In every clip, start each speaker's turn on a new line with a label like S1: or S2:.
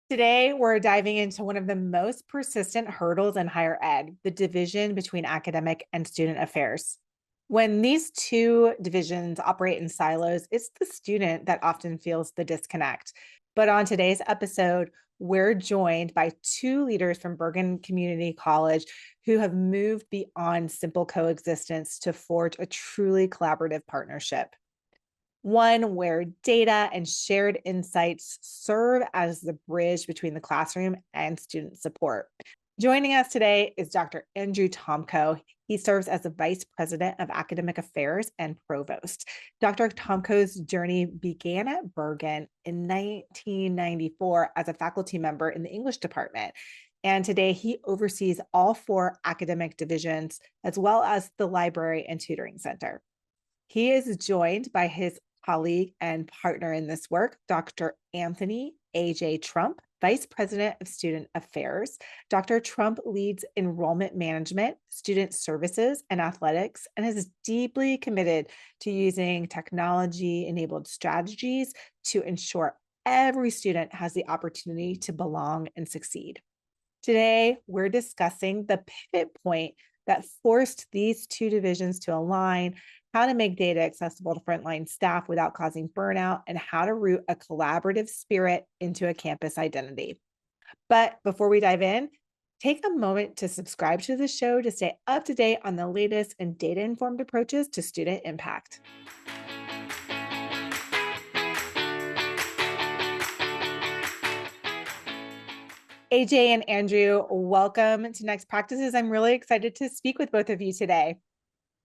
S1: Today, we're diving into one of the most persistent hurdles in higher ed, the division between academic and student affairs. When these two divisions operate in silos, it's the student that often feels the disconnect. But on today's episode, we're joined by two leaders from Bergen Community College who have moved beyond simple coexistence to forge a truly collaborative partnership, one where data and shared insights serve as the bridge between the classroom and student support. Joining us today is Dr. Andrew Tomko. He serves as the Vice President of Academic Affairs and Provost. Dr. Tomko's journey began at Bergen in 1994 as a faculty member in the English department. And today he oversees all four academic divisions, as well as the library and tutoring center. He is joined by his colleague and partner in this work, Dr. Anthony A.J. Trump, Vice President of Student Affairs. Dr. Trump leads enrollment management, student services, and athletics, and is deeply committed to using technology-enabled strategies to ensure every student has the opportunity to belong and succeed. Today, we're discussing the pivot point that forced these two divisions to align, how to make data accessible to frontline staff without causing burnout, and how to root a collaborative spirit into a campus identity. But before we dive in, take a moment to subscribe to the show to stay up to date on the latest and data-informed approaches to student impact. AJ and Andrew, welcome to Next Practices. I'm really excited to speak with both of you today.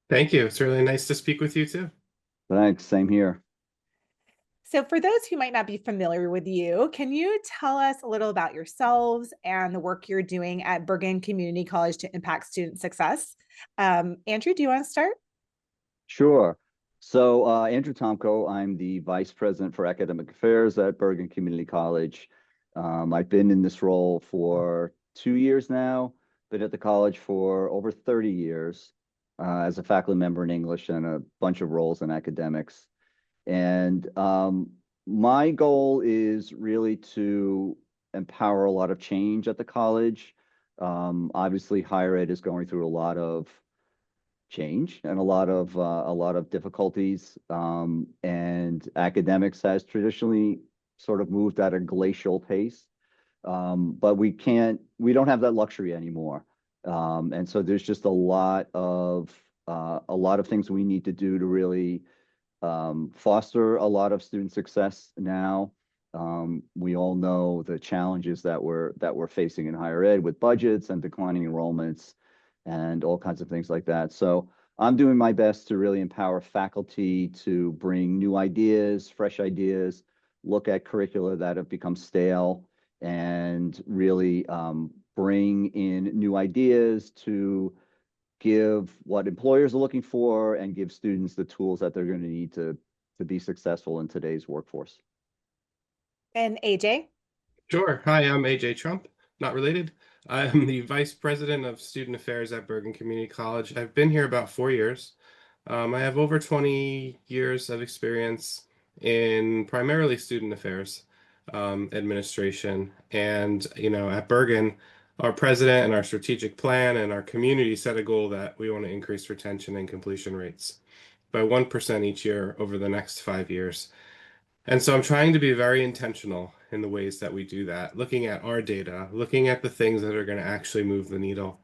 S2: Thank you. It's really nice to speak with you too.
S3: Thanks. Same here.
S1: So for those who might not be familiar with you, can you tell us a little about yourselves and the work you're doing at Bergen Community College to impact student success? Andrew, do you want to start?
S3: Sure. So Andrew Tomko, I'm the Vice President for Academic Affairs at Bergen Community College. I've been in this role for 2 years now, been at the college for over 30 years as a faculty member in English and a bunch of roles in academics. And my goal is really to empower a lot of change at the college. Obviously, higher ed is going through a lot of change and a lot of difficulties. And academics has traditionally sort of moved at a glacial pace, but we don't have that luxury anymore. And so there's just a lot of things we need to do to really foster a lot of student success now. We all know the challenges that we're facing in higher ed with budgets and declining enrollments and all kinds of things like that. So I'm doing my best to really empower faculty to bring new ideas, fresh ideas, look at curricula that have become stale, and really bring in new ideas to give what employers are looking for and give students the tools that they're going to need to be successful in today's workforce.
S1: And AJ?
S2: Sure. Hi, I'm AJ Trump, not related. I'm the Vice President of Student Affairs at Bergen Community College. I've been here about 4 years. I have over 20 years of experience in primarily student affairs administration. And, at Bergen, our president and our strategic plan and our community set a goal that we want to increase retention and completion rates by 1% each year over the next 5 years. And so I'm trying to be very intentional in the ways that we do that, looking at our data, looking at the things that are going to actually move the needle,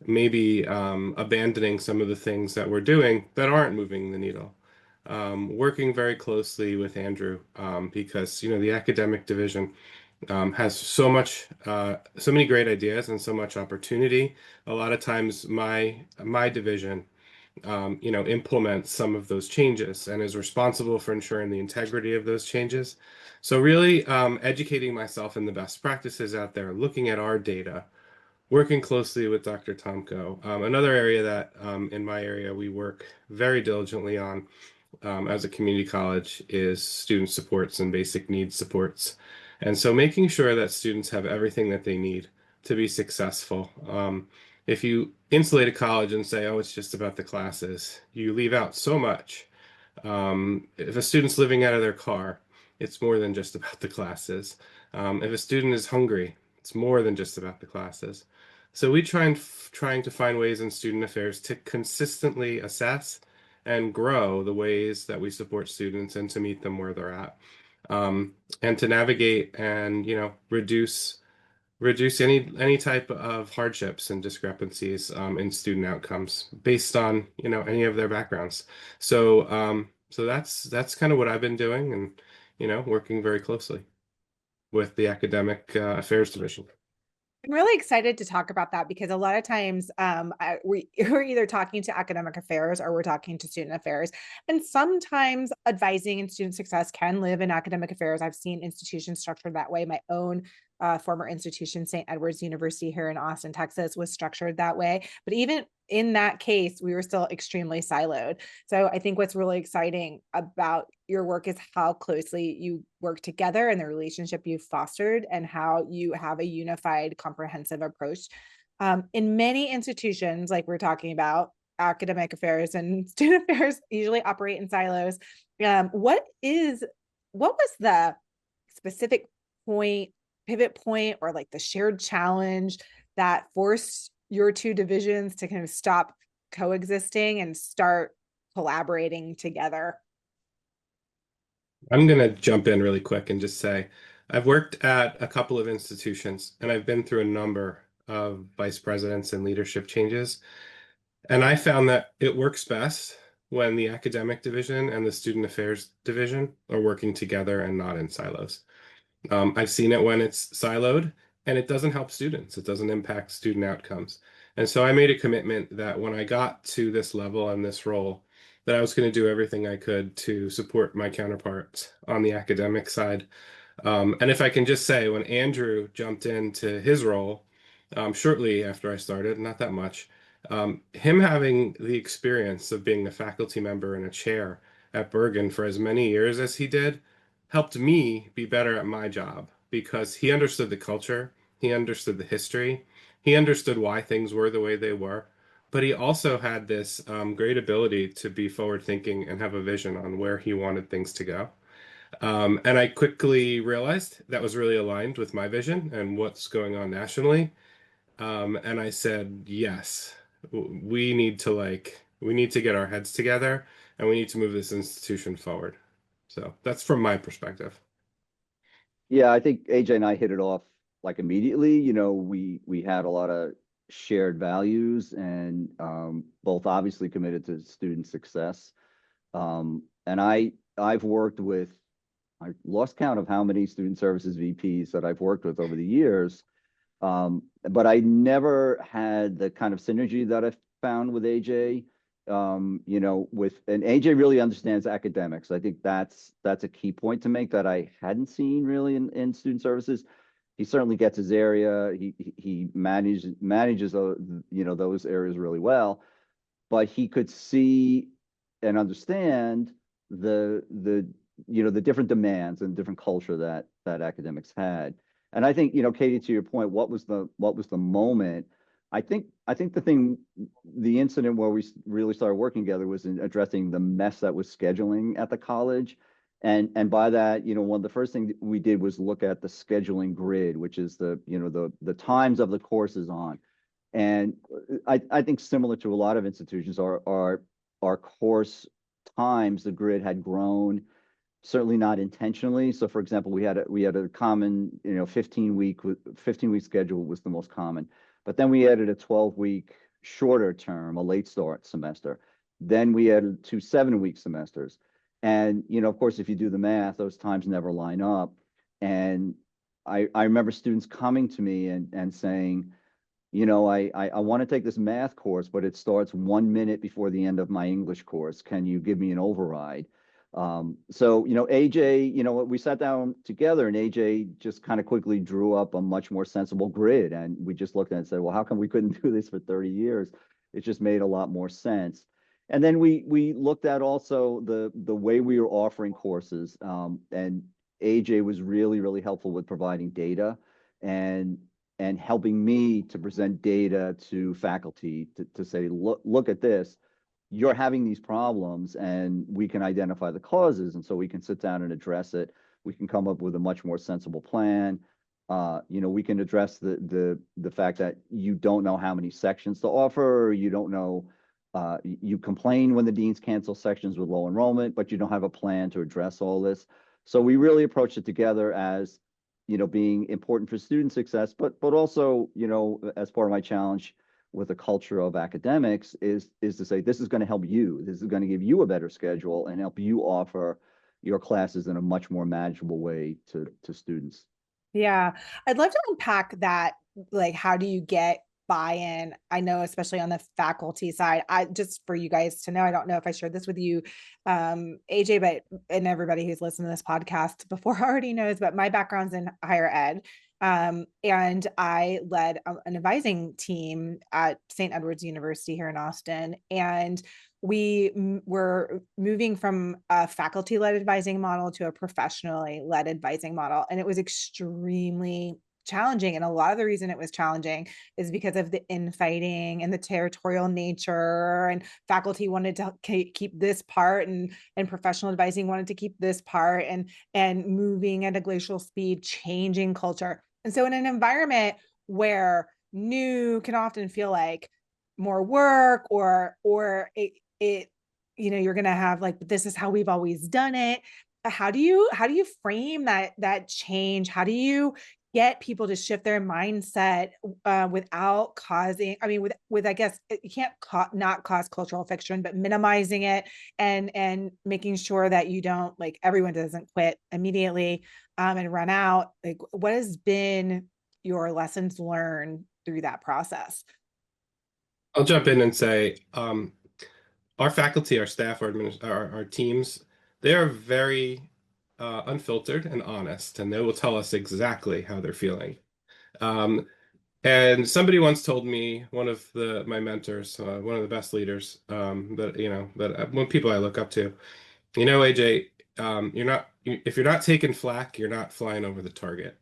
S2: maybe abandoning some of the things that we're doing that aren't moving the needle. Working very closely with Andrew because, the academic division has so many great ideas and so much opportunity. A lot of times my division implement some of those changes and is responsible for ensuring the integrity of those changes. So really educating myself in the best practices out there, looking at our data, working closely with Dr. Tomko. Another area that in my area we work very diligently on as a community college is student supports and basic needs supports. And so making sure that students have everything that they need to be successful. If you insulate a college and say, oh, it's just about the classes, you leave out so much. If a student's living out of their car, it's more than just about the classes. If a student is hungry, it's more than just about the classes. So we trying to find ways in student affairs to consistently assess and grow the ways that we support students and to meet them where they're at, and to navigate and reduce any type of hardships and discrepancies in student outcomes based on any of their backgrounds. So that's kind of what I've been doing, and working very closely with the Academic Affairs Division.
S1: I'm really excited to talk about that because a lot of times we're either talking to academic affairs or we're talking to student affairs. And sometimes advising in student success can live in academic affairs. I've seen institutions structured that way. My own former institution, St. Edward's University here in Austin, Texas, was structured that way. But even in that case, we were still extremely siloed. So I think what's really exciting about your work is how closely you work together and the relationship you've fostered and how you have a unified, comprehensive approach. In many institutions, like we're talking about, academic affairs and student affairs usually operate in silos. What was the specific pivot point, or like the shared challenge that forced your two divisions to kind of stop coexisting and start collaborating together?
S2: I'm going to jump in really quick and just say I've worked at a couple of institutions and I've been through a number of vice presidents and leadership changes. And I found that it works best when the academic division and the student affairs division are working together and not in silos. I've seen it when it's siloed and it doesn't help students. It doesn't impact student outcomes. And so I made a commitment that when I got to this level and this role, that I was going to do everything I could to support my counterparts on the academic side. And if I can just say, when Andrew jumped into his role shortly after I started, not that much, him having the experience of being a faculty member and a chair at Bergen for as many years as he did helped me be better at my job because he understood the culture, he understood the history, he understood why things were the way they were, but he also had this great ability to be forward thinking and have a vision on where he wanted things to go. And I quickly realized that was really aligned with my vision and what's going on nationally. And I said, yes, we need to get our heads together and we need to move this institution forward. So that's from my perspective.
S3: Yeah, I think AJ and I hit it off like immediately. We had a lot of shared values and both obviously committed to student success. And I've worked with, I lost count of how many student services VPs that I've worked with over the years. But I never had the kind of synergy that I found with AJ. And AJ really understands academics. I think that's a key point to make that I hadn't seen really in student services. He certainly gets his area. He manages those areas really well, but he could see and understand the different demands and different culture that academics had. And I think, Katie, to your point, what was the moment? I think the incident where we really started working together was in addressing the mess that was scheduling at the college. And by that, one of the first things we did was look at the scheduling grid, which is the times of the courses on. And I think similar to a lot of institutions, our course times, the grid had grown, certainly not intentionally. So for example, we had a common, 15-week schedule was the most common. But then we added a 12-week shorter term, a late start semester. Then we added 2 7-week semesters. And, of course, if you do the math, those times never line up. And I remember students coming to me and saying, I want to take this math course, but it starts 1 minute before the end of my English course. Can you give me an override? So, AJ, we sat down together and AJ just kind of quickly drew up a much more sensible grid. And we just looked at it and said, well, how come we couldn't do this for 30 years? It just made a lot more sense. And then we looked at also the way we were offering courses. And AJ was really, really helpful with providing data and helping me to present data to faculty to say, look at this. You're having these problems and we can identify the causes. And so we can sit down and address it we can come up with a much more sensible plan. We can address the fact that you don't know how many sections to offer, or you don't know, you complain when the deans cancel sections with low enrollment, but you don't have a plan to address all this. So we really approached it together as, being important for student success, but also, as part of my challenge with a culture of academics is to say, this is going to help you. This is going to give you a better schedule and help you offer your classes in a much more manageable way to students.
S1: Yeah, I'd love to unpack that. Like, how do you get buy-in? I know, especially on the faculty side, I just for you guys to know, I don't know if I shared this with you, AJ, but and everybody who's listened to this podcast before already knows, but my background's in higher ed. And I led an advising team at St. Edward's University here in Austin. And we were moving from a faculty-led advising model to a professionally led advising model. And it was extremely challenging. And a lot of the reason it was challenging is because of the infighting and the territorial nature, and faculty wanted to keep this part, and professional advising wanted to keep this part, and moving at a glacial speed, changing culture. And so in an environment where new can often feel like more work, or you're going to have like, this is how we've always done it. How do you frame that change? How do you get people to shift their mindset without causing, I mean, with I guess you can't not cause cultural friction, but minimizing it, and making sure that you don't, like, everyone doesn't quit immediately and run out. Like, what has been your lessons learned through that process?
S2: I'll jump in and say, our faculty, our staff, our teams, they are very unfiltered and honest, and they will tell us exactly how they're feeling. And somebody once told me, one of my mentors, one of the best leaders, one people I look up to, AJ, if you're not taking flak, you're not flying over the target.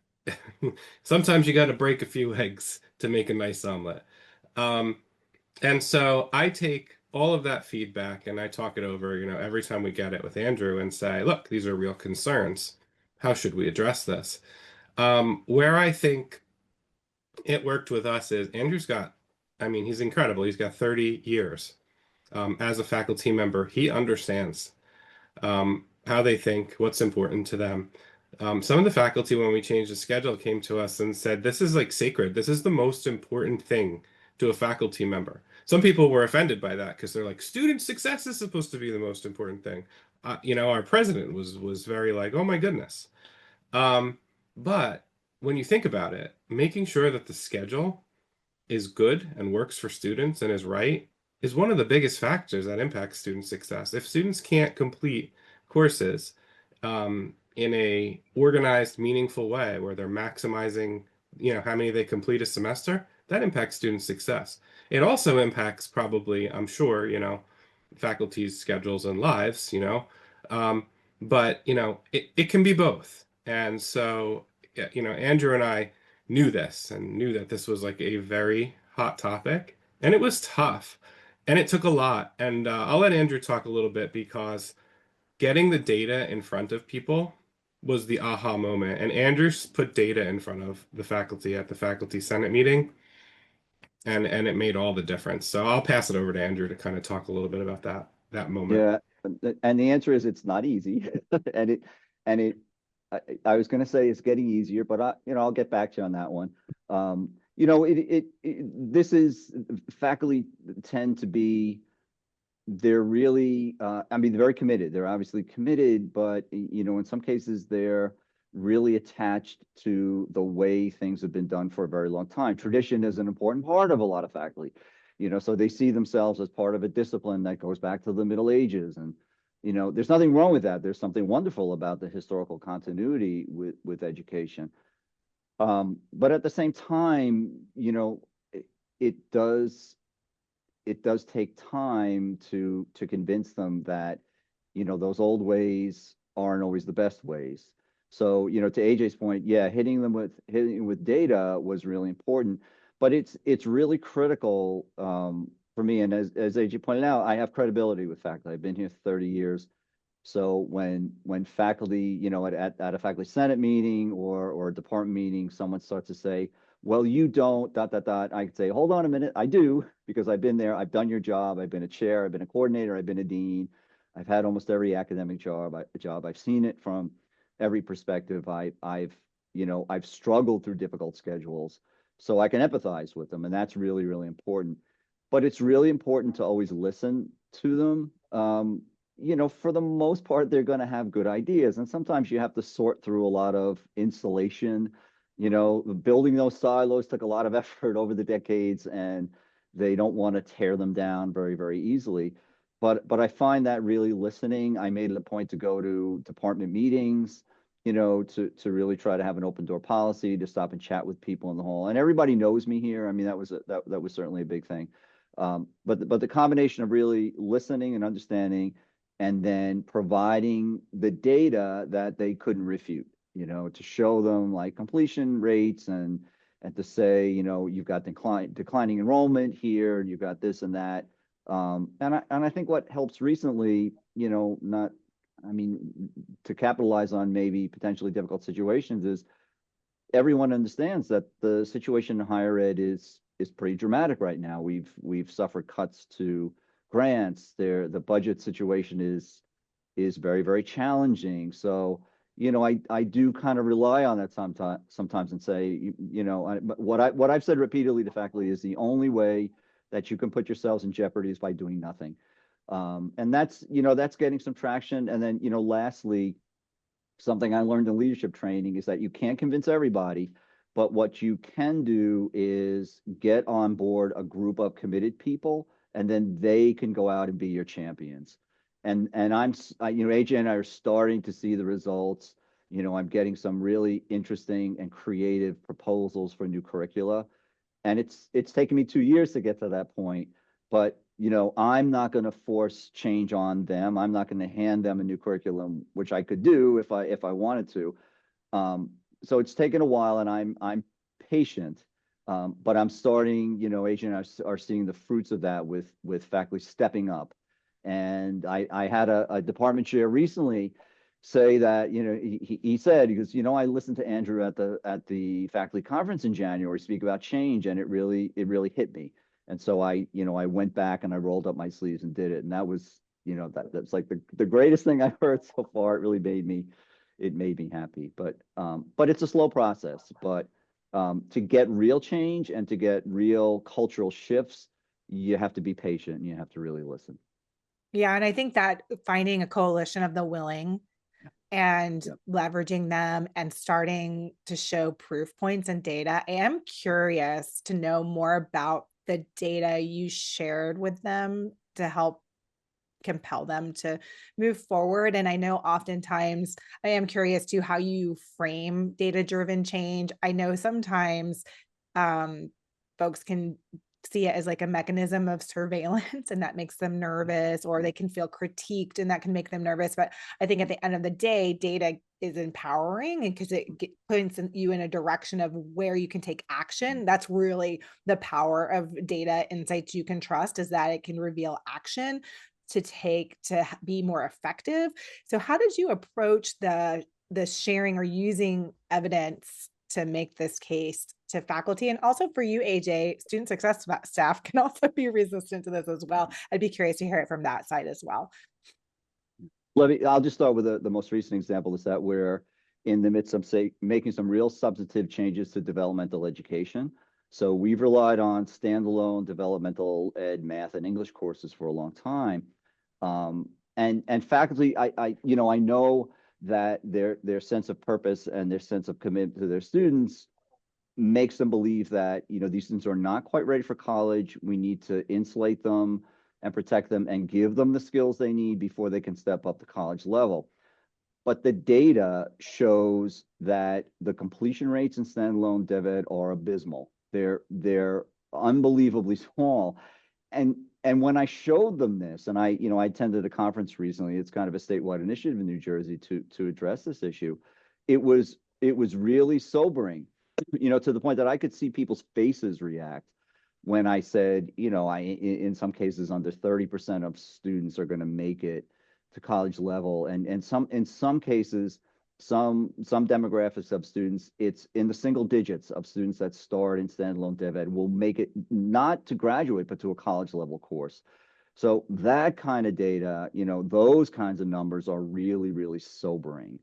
S2: Sometimes you got to break a few eggs to make a nice omelet. And so I take all of that feedback and I talk it over, every time we get it with Andrew, and say, look, these are real concerns. How should we address this? Where I think it worked with us is he's incredible. He's got 30 years as a faculty member. He understands how they think, what's important to them. Some of the faculty, when we changed the schedule, came to us and said, this is like sacred. This is the most important thing to a faculty member. Some people were offended by that because they're like, student success is supposed to be the most important thing. Our president was very like, oh my goodness. But when you think about it, making sure that the schedule is good and works for students and is right is one of the biggest factors that impacts student success. If students can't complete courses in a organized, meaningful way where they're maximizing, how many they complete a semester, that impacts student success. It also impacts, probably, I'm sure, faculty's schedules and lives, but it can be both. And so, Andrew and I knew this and knew that this was like a very hot topic, and it was tough, and it took a lot. And I'll let Andrew talk a little bit, because getting the data in front of people was the aha moment. And Andrew put data in front of the faculty at the faculty senate meeting, and it made all the difference. So I'll pass it over to Andrew to kind of talk a little bit about that moment.
S3: Yeah, and the answer is it's not easy, and I was going to say it's getting easier, but I'll get back to you on that one. This is, faculty tend to be, they're really, they're very committed. They're obviously committed, but in some cases they're really attached to the way things have been done for a very long time. Tradition is an important part of a lot of faculty, so they see themselves as part of a discipline that goes back to the Middle Ages. And, there's nothing wrong with that. There's something wonderful about the historical continuity with education. But at the same time, it does take time to convince them that, those old ways aren't always the best ways. So, to AJ's point, yeah, hitting with data was really important, but it's really critical for me. And as AJ pointed out, I have credibility with faculty. I've been here 30 years. So when faculty, you know, at a faculty senate meeting or a department meeting, someone starts to say, well, you don't, dot, dot, dot. I could say, hold on a minute. I do, because I've been there. I've done your job. I've been a chair. I've been a coordinator. I've been a dean. I've had almost every academic job. I've seen it from every perspective. You know, I've struggled through difficult schedules, so I can empathize with them. And that's really, really important. But it's really important to always listen to them. You know, for the most part, they're going to have good ideas. And sometimes you have to sort through a lot of insulation. You know, building those silos took a lot of effort over the decades, and they don't want to tear them down very, very easily. But I find that really listening, I made it a point to go to department meetings, you know, to really try to have an open door policy, to stop and chat with people in the hall. And everybody knows me here. I mean, that was certainly a big thing. But the combination of really listening and understanding, and then providing the data that they couldn't refute, you know, to show them like completion rates, and to say, you know, you've got declining enrollment here, and you've got this and that. And I think what helps recently, you know, not, I mean, to capitalize on maybe potentially difficult situations, is everyone understands that the situation in higher ed is pretty dramatic right now. We've suffered cuts to grants. The budget situation is very, very challenging. So, you know, I do kind of rely on that sometimes and say, you know, what I've said repeatedly to faculty is the only way that you can put yourselves in jeopardy is by doing nothing. And that's, you know, that's getting some traction. And then, you know, lastly, something I learned in leadership training is that you can't convince everybody, but what you can do is get on board a group of committed people, and then they can go out and be your champions. And you know, AJ and I are starting to see the results. You know, I'm getting some really interesting and creative proposals for new curricula. And it's taken me 2 years to get to that point. But, you know, I'm not going to force change on them. I'm not going to hand them a new curriculum, which I could do if I wanted to. So it's taken a while, and I'm patient. But I'm starting, you know, AJ and I are seeing the fruits of that with faculty stepping up. And I had a department chair recently say that, you know, he said, because, you know, I listened to Andrew at the faculty conference in January speak about change, and it really hit me. And so I went back and I rolled up my sleeves and did it. And that was, you know, that's like the greatest thing I've heard so far. It really made me happy. But it's a slow process. But to get real change and to get real cultural shifts, you have to be patient and you have to really listen.
S1: Yeah. And I think that finding a coalition of the willing and leveraging them and starting to show proof points and data. I am curious to know more about the data you shared with them to help compel them to move forward. And I know oftentimes I am curious to how you frame data-driven change. I know sometimes folks can see it as like a mechanism of surveillance, and that makes them nervous, or they can feel critiqued and that can make them nervous. But I think at the end of the day, data is empowering, and because it puts you in a direction of where you can take action. That's really the power of data insights you can trust, is that it can reveal action to take to be more effective. So how did you approach the sharing or using evidence to make this case to faculty? And also for you, AJ, student success staff can also be resistant to this as well. I'd be curious to hear it from that side as well.
S3: I'll just start with the most recent example, is that we're in the midst of making some real substantive changes to developmental education. So we've relied on standalone developmental ed, math, and English courses for a long time. And faculty, I know that their sense of purpose and their sense of commitment to their students makes them believe that, you know, these students are not quite ready for college. We need to insulate them and protect them and give them the skills they need before they can step up to college level. But the data shows that the completion rates in standalone dev ed are abysmal. They're unbelievably small. And when I showed them this, and I attended a conference recently, it's kind of a statewide initiative in New Jersey to address this issue. It was really sobering, you know, to the point that I could see people's faces react when I said, you know, in some cases under 30% of students are going to make it to college level, and in some cases, some demographics of students, it's in the single digits of students that start in standalone dev ed will make it not to graduate, but to a college level course. So that kind of data, those kinds of numbers are really, really sobering.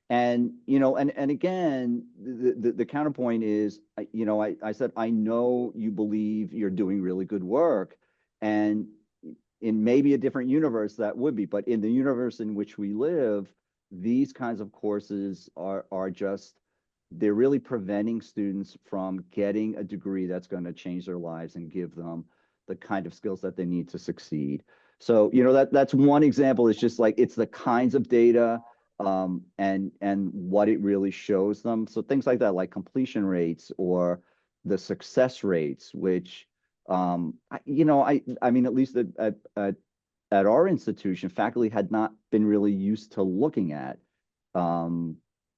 S3: And, and again, the counterpoint is, I said, I know you believe you're doing really good work. And in maybe a different universe that would be, but in the universe in which we live, these kinds of courses are just, they're really preventing students from getting a degree that's going to change their lives and give them the kind of skills that they need to succeed. So, that's one example. It's just like, it's the kinds of data and what it really shows them. So things like that, like completion rates or the success rates, which, I mean, at least at our institution, faculty had not been really used to looking at.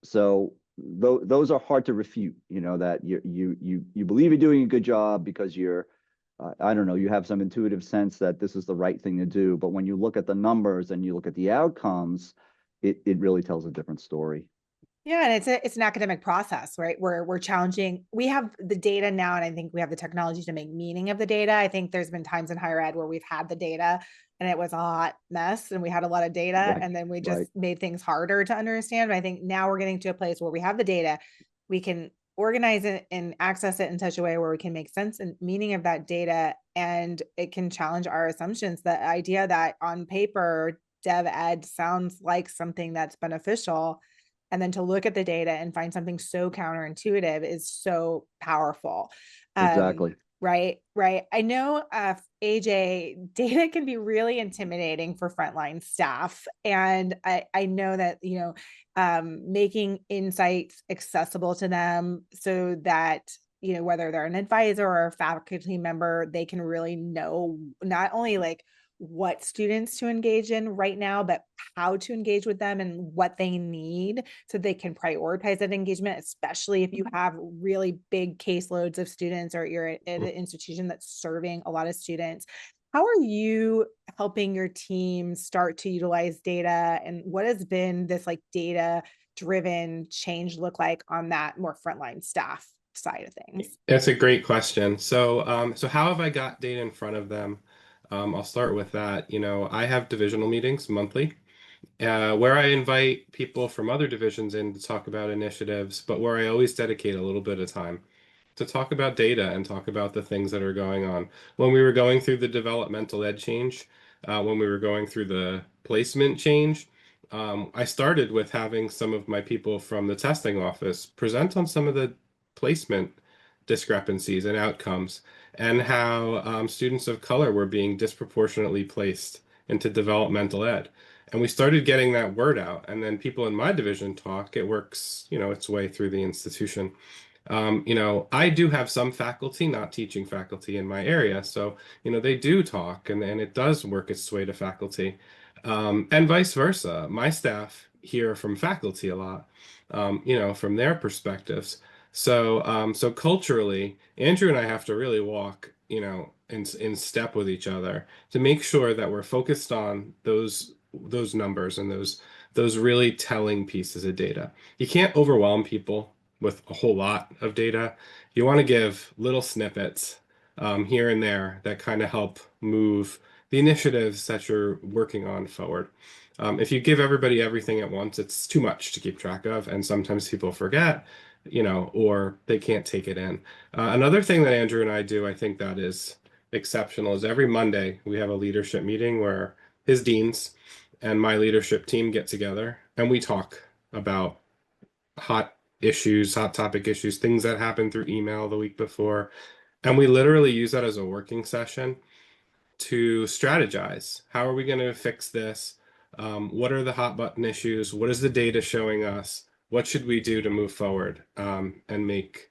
S3: So those are hard to refute, that you believe you're doing a good job because you're, I don't know, you have some intuitive sense that this is the right thing to do. But when you look at the numbers and you look at the outcomes, it really tells a different story.
S1: Yeah, and it's an academic process, right? We're challenging. We have the data now, and I think we have the technology to make meaning of the data. I think there's been times in higher ed where we've had the data and it was a hot mess and we had a lot of data,
S3: Right,
S1: and then we just
S3: right.
S1: made things harder to understand. But I think now we're getting to a place where we have the data, we can organize it and access it in such a way where we can make sense and meaning of that data, and it can challenge our assumptions. The idea that on paper dev ed sounds like something that's beneficial, and then to look at the data and find something so counterintuitive is so powerful.
S3: Exactly.
S1: Right. I know, AJ, data can be really intimidating for frontline staff. And I know that, making insights accessible to them so that, whether they're an advisor or a faculty member, they can really know not only like what students to engage in right now, but how to engage with them and what they need so they can prioritize that engagement, especially if you have really big caseloads of students or you're at an institution that's serving a lot of students. How are you helping your team start to utilize data, and what has been this like data driven change look like on that more frontline staff side of things?
S2: That's a great question. So how have I got data in front of them? I'll start with that. I have divisional meetings monthly, where I invite people from other divisions in to talk about initiatives, but where I always dedicate a little bit of time to talk about data and talk about the things that are going on. When we were going through the developmental ed change, when we were going through the placement change, I started with having some of my people from the testing office present on some of the placement discrepancies and outcomes, and how students of color were being disproportionately placed into developmental ed. And we started getting that word out. And then people in my division talk, it works, its way through the institution. I do have some faculty, not teaching faculty in my area. So, they do talk, and it does work its way to faculty. And vice versa. My staff hear from faculty a lot, from their perspectives. So culturally, Andrew and I have to really walk, in step with each other to make sure that we're focused on those numbers and those really telling pieces of data. You can't overwhelm people with a whole lot of data. You want to give little snippets here and there that kind of help move the initiatives that you're working on forward. If you give everybody everything at once, it's too much to keep track of, and sometimes people forget, or they can't take it in. Another thing that Andrew and I do, I think that is exceptional, is every Monday we have a leadership meeting where his deans and my leadership team get together and we talk about hot issues, hot topic issues, things that happened through email the week before. And we literally use that as a working session to strategize. How are we going to fix this? What are the hot button issues? What is the data showing us? What should we do to move forward and make,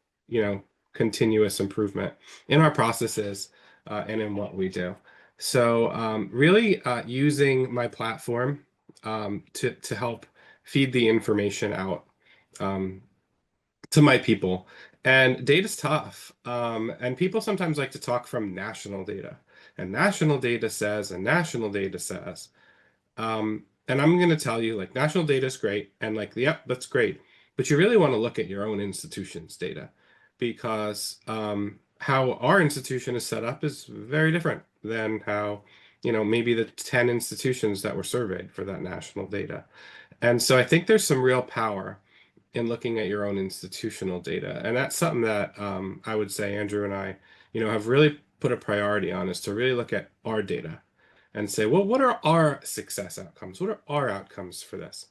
S2: continuous improvement in our processes and in what we do? So really using my platform to help feed the information out to my people. And data's tough. And people sometimes like to talk from national data. And national data says, and national data says. and I'm going to tell you, like, national data is great, and like, yep, that's great, but you really want to look at your own institution's data, because how our institution is set up is very different than how, maybe the 10 institutions that were surveyed for that national data. And so I think there's some real power in looking at your own institutional data. And that's something that I would say Andrew and I, have really put a priority on, is to really look at our data and say, well, what are our success outcomes? What are our outcomes for this?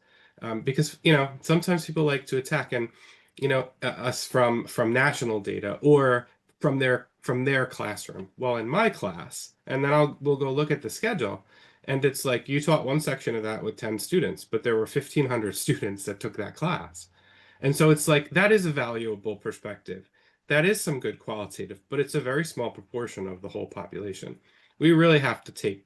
S2: Because, sometimes people like to attack and, us from national data or from their classroom. Well, in my class, and then we'll go look at the schedule. And it's like you taught one section of that with 10 students, but there were 1,500 students that took that class. And so it's like that is a valuable perspective. That is some good qualitative, but it's a very small proportion of the whole population. We really have to take,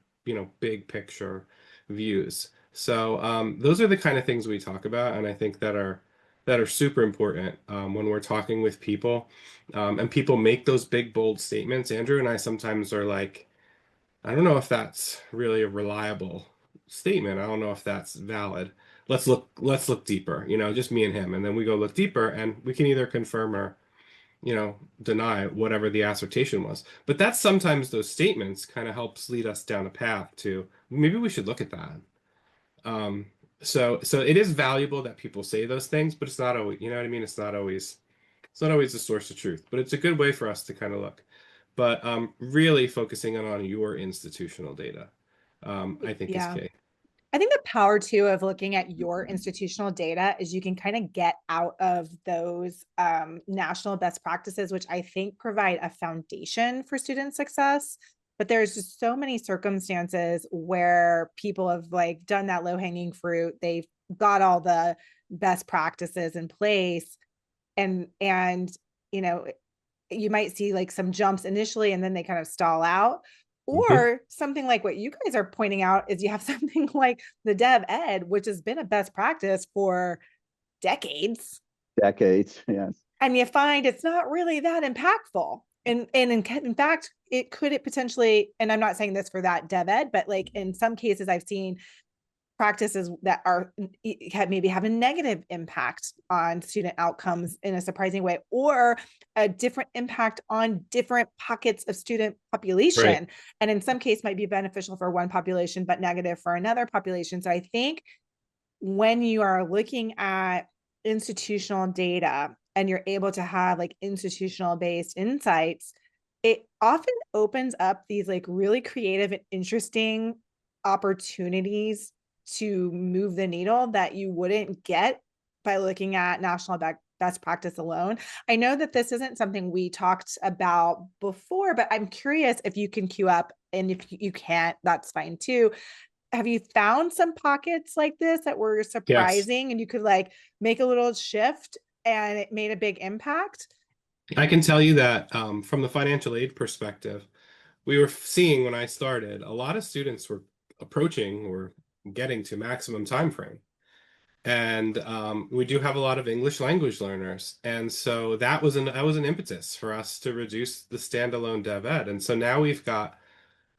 S2: big picture views. So those are the kind of things we talk about, and I think that are super important when we're talking with people, and people make those big, bold statements. Andrew and I sometimes are like, I don't know if that's really a reliable statement. I don't know if that's valid. Let's look deeper, just me and him. And then we go look deeper and we can either confirm or, deny whatever the assertion was. But that's sometimes those statements kind of helps lead us down a path to maybe we should look at that. Um, so it is valuable that people say those things, but it's not always, you know what I mean? It's not always the source of truth, but it's a good way for us to kind of look. But really focusing on your institutional data, I think is
S1: Yeah.
S2: key.
S1: I think the power too of looking at your institutional data is you can kind of get out of those national best practices, which I think provide a foundation for student success. But there's just so many circumstances where people have like done that low hanging fruit. They've got all the best practices in place, and you know, you might see like some jumps initially and then they kind of stall out.
S2: Mhm.
S1: Or something like what you guys are pointing out is you have something like the dev ed, which has been a best practice for decades,
S3: Decades, yes.
S1: and you find it's not really that impactful. And in fact, it potentially, and I'm not saying this for that dev ed, but like in some cases I've seen practices that are maybe have a negative impact on student outcomes in a surprising way, or a different impact on different pockets of student
S2: Right.
S1: population, and in some case might be beneficial for one population but negative for another population. So I think when you are looking at institutional data and you're able to have like institutional based insights, it often opens up these like really creative and interesting opportunities to move the needle that you wouldn't get by looking at national best practice alone. I know that this isn't something we talked about before, but I'm curious if you can queue up, and if you can't, that's fine too. Have you found some pockets like this that were
S2: Yes.
S1: surprising and you could like make a little shift and it made a big impact?
S2: I can tell you that from the financial aid perspective, we were seeing when I started, a lot of students were approaching or getting to maximum time frame. And we do have a lot of English language learners. And so that was an impetus for us to reduce the standalone dev ed. And so now we've got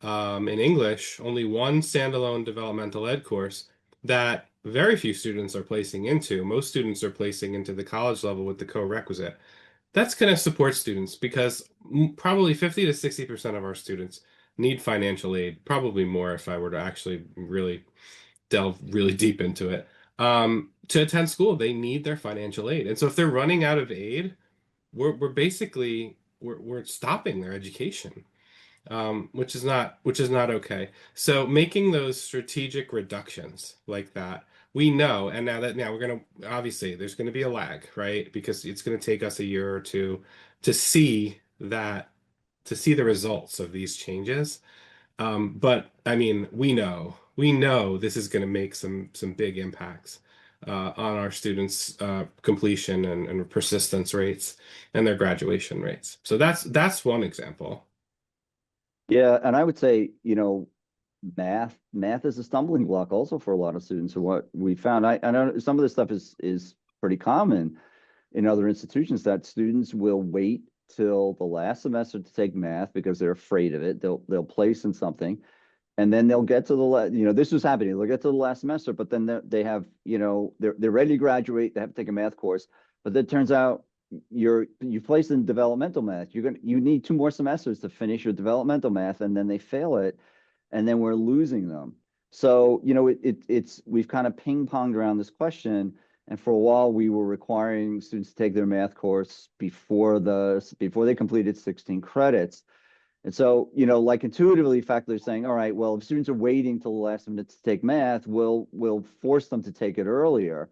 S2: in English only one standalone developmental ed course that very few students are placing into. Most students are placing into the college level with the co-requisite. That's going to support students because probably 50 to 60% of our students need financial aid, probably more if I were to actually really delve really deep into it. To attend school, they need their financial aid. And so if they're running out of aid, we're basically we're stopping their education, which is not okay. So making those strategic reductions like that, we know, and now we're gonna obviously there's gonna be a lag, right? Because it's gonna take us a year or two to see that to see the results of these changes. But I mean, we know this is gonna make some big impacts on our students' completion and persistence rates and their graduation rates. So that's one example.
S3: Yeah, and I would say, math is a stumbling block also for a lot of students. So what we found, I know some of this stuff is pretty common in other institutions, that students will wait till the last semester to take math because they're afraid of it. They'll place in something. and then they'll get to this was happening. They'll get to the last semester, but then they have, they're ready to graduate. They have to take a math course, but then it turns out you placed in developmental math. You need 2 more semesters to finish your developmental math, and then they fail it, and then we're losing them. So, we've kind of ping-ponged around this question, and for a while we were requiring students to take their math course before they completed 16 credits. And so, like intuitively, faculty are saying, all right, well, if students are waiting till the last minute to take math, we'll force them to take it earlier.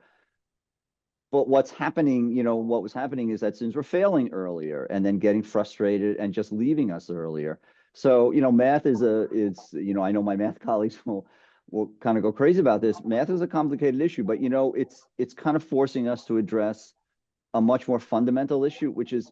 S3: But what was happening is that students were failing earlier and then getting frustrated and just leaving us earlier. So, math is I know my math colleagues will kind of go crazy about this. Math is a complicated issue, but it's kind of forcing us to address a much more fundamental issue, which is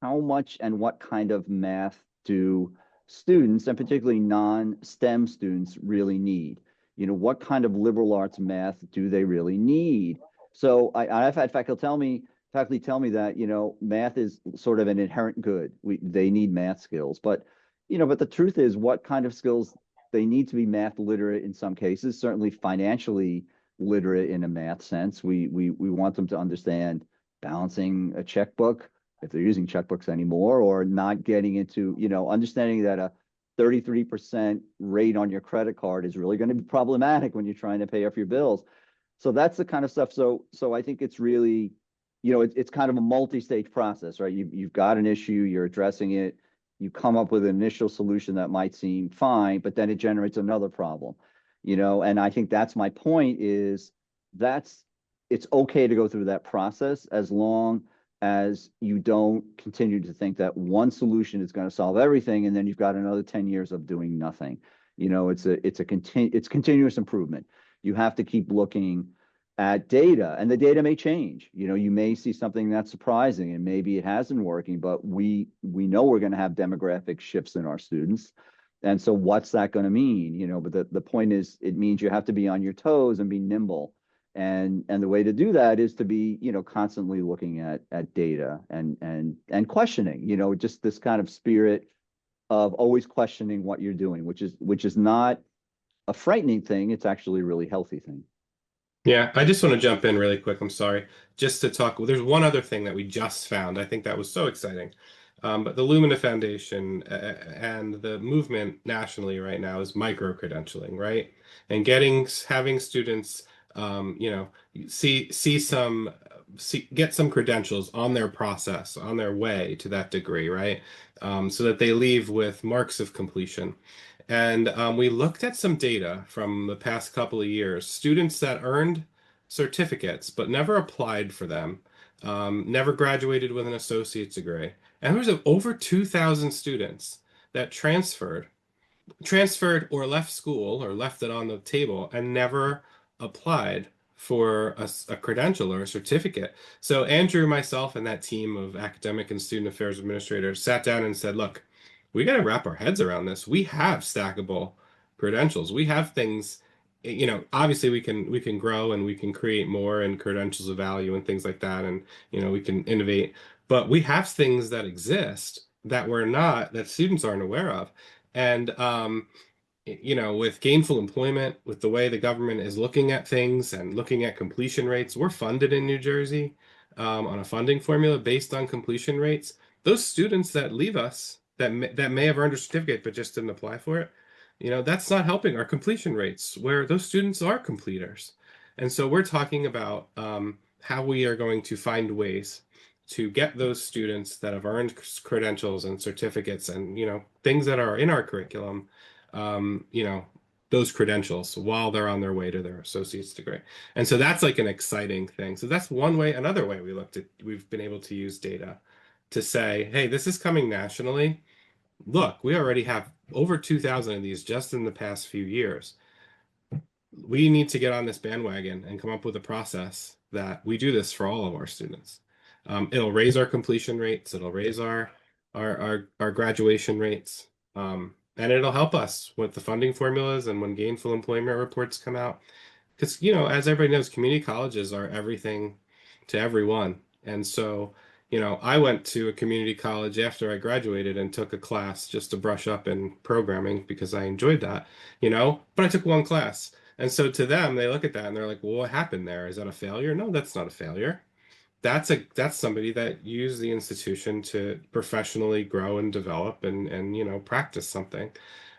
S3: how much and what kind of math do students, and particularly non-STEM students, really need? What kind of liberal arts math do they really need? So I've had faculty tell me that, math is sort of an inherent good. They need math skills, but the truth is, what kind of skills they need to be math literate in some cases, certainly financially literate in a math sense. We want them to understand balancing a checkbook, if they're using checkbooks anymore, or not getting into, understanding that a 33% rate on your credit card is really going to be problematic when you're trying to pay off your bills. So that's the kind of stuff. So I think it's really, it's kind of a multi-stage process, right? You've got an issue, you're addressing it, you come up with an initial solution that might seem fine, but then it generates another problem, and I think that's my point is it's okay to go through that process as long as you don't continue to think that one solution is going to solve everything, and then you've got another 10 years of doing nothing. It's continuous improvement. You have to keep looking at data, and the data may change. You may see something that's surprising, and maybe it hasn't working, but we know we're going to have demographic shifts in our students. And so what's that going to mean? But the point is, it means you have to be on your toes and be nimble. And the way to do that is to be, constantly looking at data and questioning, just this kind of spirit of always questioning what you're doing, which is not a frightening thing. It's actually a really healthy thing.
S2: Yeah, I just want to jump in really quick. I'm sorry. Just to talk, there's one other thing that we just found. I think that was so exciting. But the Lumina Foundation and the movement nationally right now is micro-credentialing, right? And having students, get some credentials on their process, on their way to that degree, right? So that they leave with marks of completion. And we looked at some data from the past couple of years, students that earned certificates but never applied for them, never graduated with an associate's degree. And there was over 2,000 students that transferred or left school or left it on the table and never applied for a credential or a certificate. So Andrew, myself, and that team of academic and student affairs administrators sat down and said, look, we got to wrap our heads around this. We have stackable credentials. We have things, obviously we can grow and we can create more and credentials of value and things like that. And, we can innovate, but we have things that exist that students aren't aware of. And, with gainful employment, with the way the government is looking at things and looking at completion rates, we're funded in New Jersey on a funding formula based on completion rates. Those students that leave us that may have earned a certificate but just didn't apply for it, that's not helping our completion rates where those students are completers. And so we're talking about how we are going to find ways to get those students that have earned credentials and certificates and things that are in our curriculum, those credentials while they're on their way to their associate's degree. And so that's like an exciting thing. So that's one way. Another way we've been able to use data to say, hey, this is coming nationally. Look, we already have over 2,000 of these just in the past few years. We need to get on this bandwagon and come up with a process that we do this for all of our students. It'll raise our completion rates. It'll raise our graduation rates. And it'll help us with the funding formulas and when gainful employment reports come out. Because, as everybody knows, community colleges are everything to everyone. And so, I went to a community college after I graduated and took a class just to brush up in programming because I enjoyed that, but I took one class. And so to them, they look at that and they're like, well, what happened there? Is that a failure? No, that's not a failure. That's somebody that used the institution to professionally grow and develop and practice something.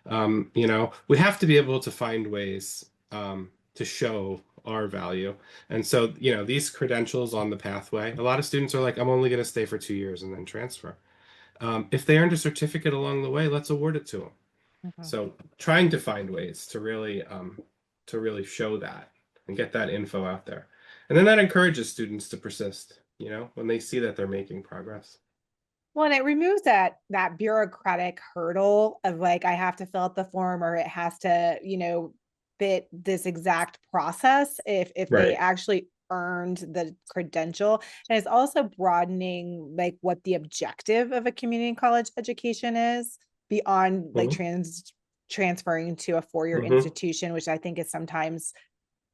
S2: We have to be able to find ways to show our value. And so, these credentials on the pathway, a lot of students are like, I'm only going to stay for 2 years and then transfer. If they earned a certificate along the way, let's award it to them.
S1: Mhm.
S2: So trying to find ways to really show that and get that info out there. And then that encourages students to persist, when they see that they're making progress.
S1: Well, and it removes that bureaucratic hurdle of like, I have to fill out the form or it has to, fit this exact process if they
S2: Right.
S1: actually earned the credential. And it's also broadening like what the objective of a community college education is beyond like
S2: Hmm.
S1: transferring to a four-year
S2: Hmm.
S1: institution, which I think is sometimes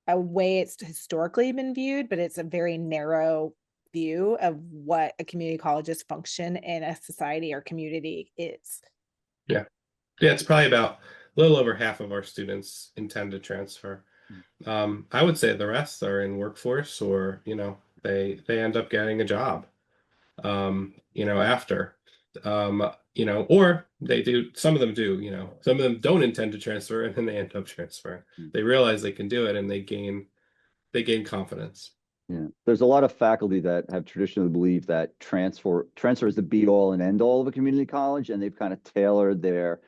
S1: a way it's historically been viewed, but it's a very narrow view of what a community college's function in a society or community is.
S2: Yeah. Yeah, it's probably about a little over half of our students intend to transfer. I would say the rest are in workforce or, they end up getting a job, after. Or they do, some of them do, some of them don't intend to transfer and then they end up transferring. They realize they can do it and they gain confidence.
S3: Yeah, there's a lot of faculty that have traditionally believed that transfer is the be all and end all of a community college, and they've kind of tailored their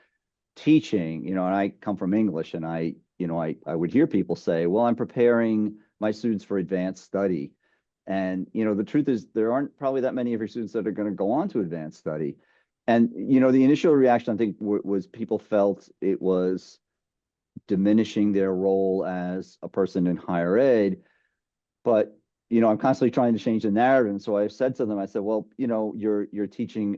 S3: teaching. And I come from English, and I would hear people say, "Well, I'm preparing my students for advanced study," and the truth is there aren't probably that many of your students that are going to go on to advanced study, and the initial reaction I think was people felt it was diminishing their role as a person in higher ed, but I'm constantly trying to change the narrative. And so I said to them, I said, well, you're teaching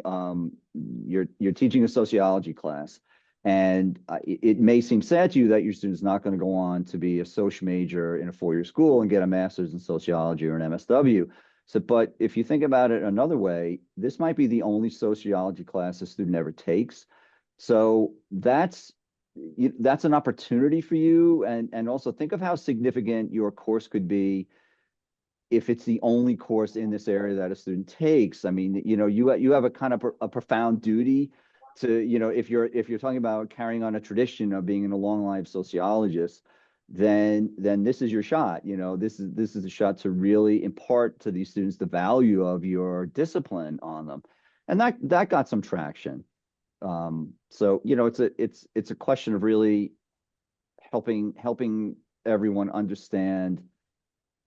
S3: you're teaching a sociology class, and it may seem sad to you that your student's not going to go on to be a social major in a four-year school and get a master's in sociology or an MSW. So, but if you think about it another way, this might be the only sociology class a student ever takes. So that's an opportunity for you, and also think of how significant your course could be if it's the only course in this area that a student takes. I mean, you have a kind of a profound duty to, if you're talking about carrying on a tradition of being in a long line of sociologists, then this is your shot. This is a shot to really impart to these students the value of your discipline on them, and that got some traction. So it's a question of really helping everyone understand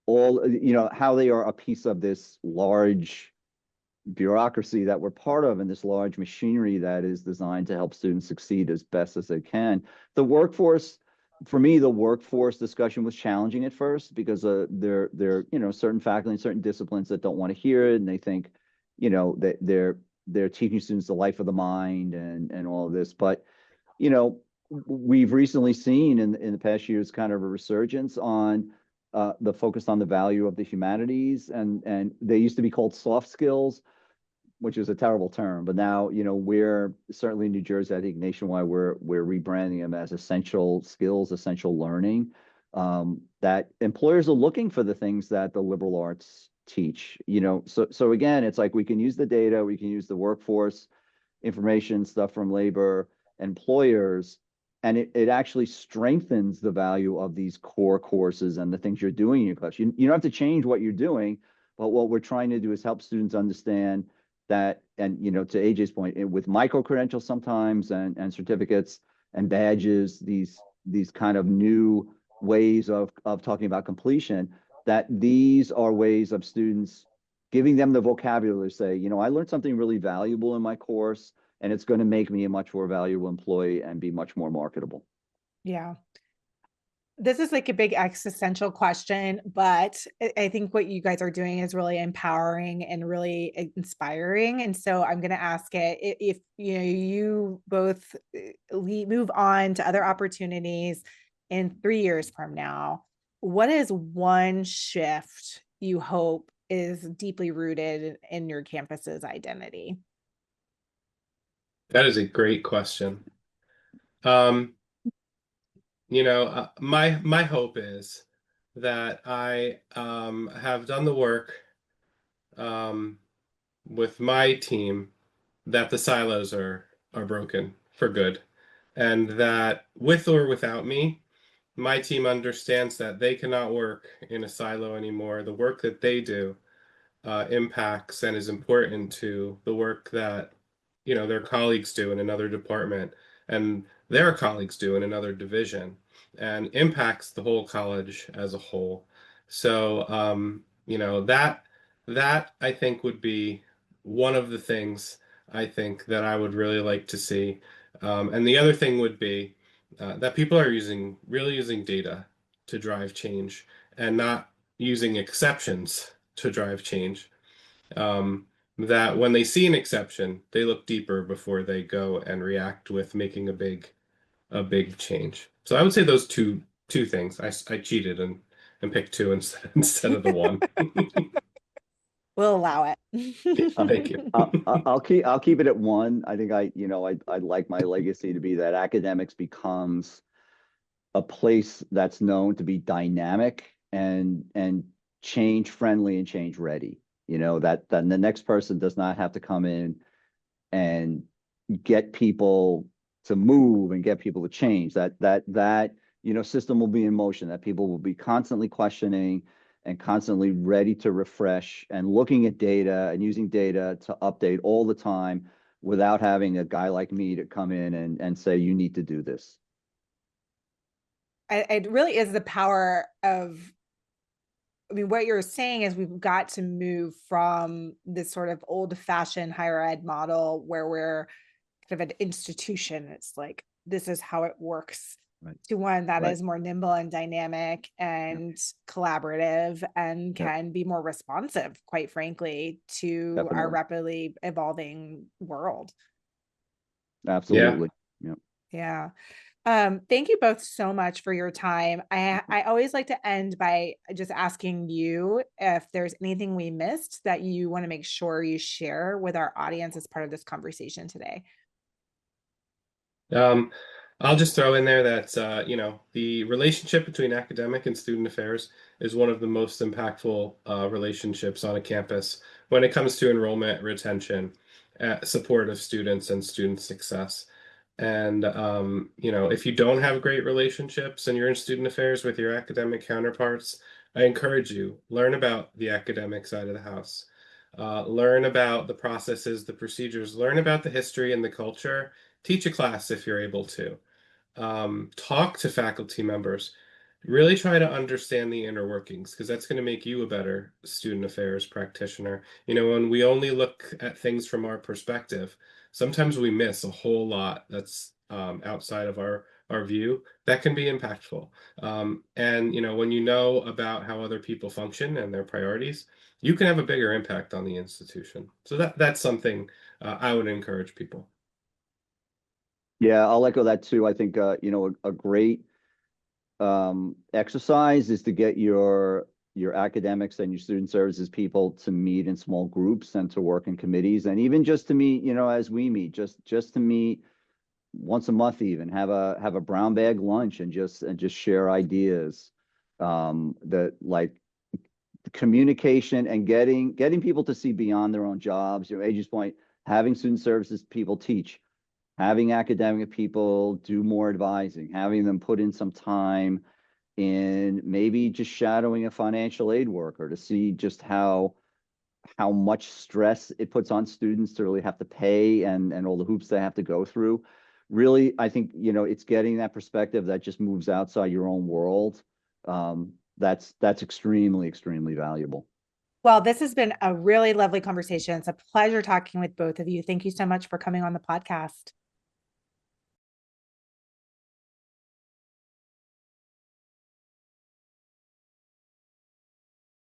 S3: all, how they are a piece of this large bureaucracy that we're part of, and this large machinery that is designed to help students succeed as best as they can. The workforce, for me, the workforce discussion was challenging at first because there certain faculty and certain disciplines that don't want to hear it, and they think that they're teaching students the life of the mind and all of this. But we've recently seen in the past years kind of a resurgence on the focus on the value of the humanities, and they used to be called soft skills, which is a terrible term, but now we're certainly in New Jersey, I think nationwide, we're rebranding them as essential skills, essential learning. That employers are looking for the things that the liberal arts teach. So again, it's like we can use the data, we can use the workforce information stuff from labor employers, and it actually strengthens the value of these core courses and the things you're doing in your class. You don't have to change what you're doing, but what we're trying to do is help students understand that, and to AJ's point, with micro credentials sometimes and certificates and badges, these kind of new ways of talking about completion, that these are ways of students giving them the vocabulary to say, I learned something really valuable in my course, and it's going to make me a much more valuable employee and be much more marketable.
S1: Yeah. This is like a big existential question, but I think what you guys are doing is really empowering and really inspiring. And so I'm going to ask it, if you both move on to other opportunities in 3 years from now, what is one shift you hope is deeply rooted in your campus's identity?
S2: That is a great question. Um, my hope is that I have done the work um, with my team, that the silos are broken for good, and that with or without me, my team understands that they cannot work in a silo anymore. The work that they do impacts and is important to the work that their colleagues do in another department and their colleagues do in another division, and impacts the whole college as a whole. So that I think would be one of the things I think that I would really like to see. And the other thing would be that people are really using data to drive change and not using exceptions to drive change. That when they see an exception, they look deeper before they go and react with making a big change. So I would say those two things. I cheated and picked two instead of the one.
S1: We'll allow
S2: Thank
S1: it.
S2: you.
S3: I'll keep it at one. I think I'd like my legacy to be that academics becomes a place that's known to be dynamic and change friendly and change ready. That the next person does not have to come in and get people to move and get people to change. That system will be in motion, that people will be constantly questioning and constantly ready to refresh and looking at data and using data to update all the time without having a guy like me to come in and say, you need to do this.
S1: It really is the power of, I mean, what you're saying is we've got to move from this sort of old-fashioned higher ed model where we're kind of an institution. It's like, this is how it works,
S3: Right.
S1: to one that
S3: Right.
S1: is more nimble and dynamic and collaborative and can be more responsive, quite frankly, to our
S3: Definitely.
S1: rapidly evolving world.
S3: Absolutely.
S1: Yeah. Thank you both so much for your time. I always like to end by just asking you if there's anything we missed that you want to make sure you share with our audience as part of this conversation today.
S2: I'll just throw in there that the relationship between academic and student affairs is one of the most impactful relationships on a campus when it comes to enrollment, retention, support of students, and student success. And if you don't have great relationships and you're in student affairs with your academic counterparts, I encourage you, learn about the academic side of the house. Learn about the processes, the procedures, learn about the history and the culture. Teach a class if you're able to. Talk to faculty members. Really try to understand the inner workings, because that's going to make you a better student affairs practitioner. When we only look at things from our perspective, sometimes we miss a whole lot that's outside of our view that can be impactful. And when you know about how other people function and their priorities, you can have a bigger impact on the institution. So that's something I would encourage people.
S3: Yeah, I'll echo that too. I think a great exercise is to get your academics and your student services people to meet in small groups and to work in committees, and even just to meet, as we meet, just to meet once a month, even have a brown bag lunch and just share ideas. That like communication and getting people to see beyond their own jobs. AJ's point, having student services people teach, having academic people do more advising, having them put in some time in maybe just shadowing a financial aid worker to see just how much stress it puts on students to really have to pay and all the hoops they have to go through. Really, I think, it's getting that perspective that just moves outside your own world. That's extremely, extremely valuable.
S1: Well, this has been a really lovely conversation. It's a pleasure talking with both of you. Thank you so much for coming on the podcast.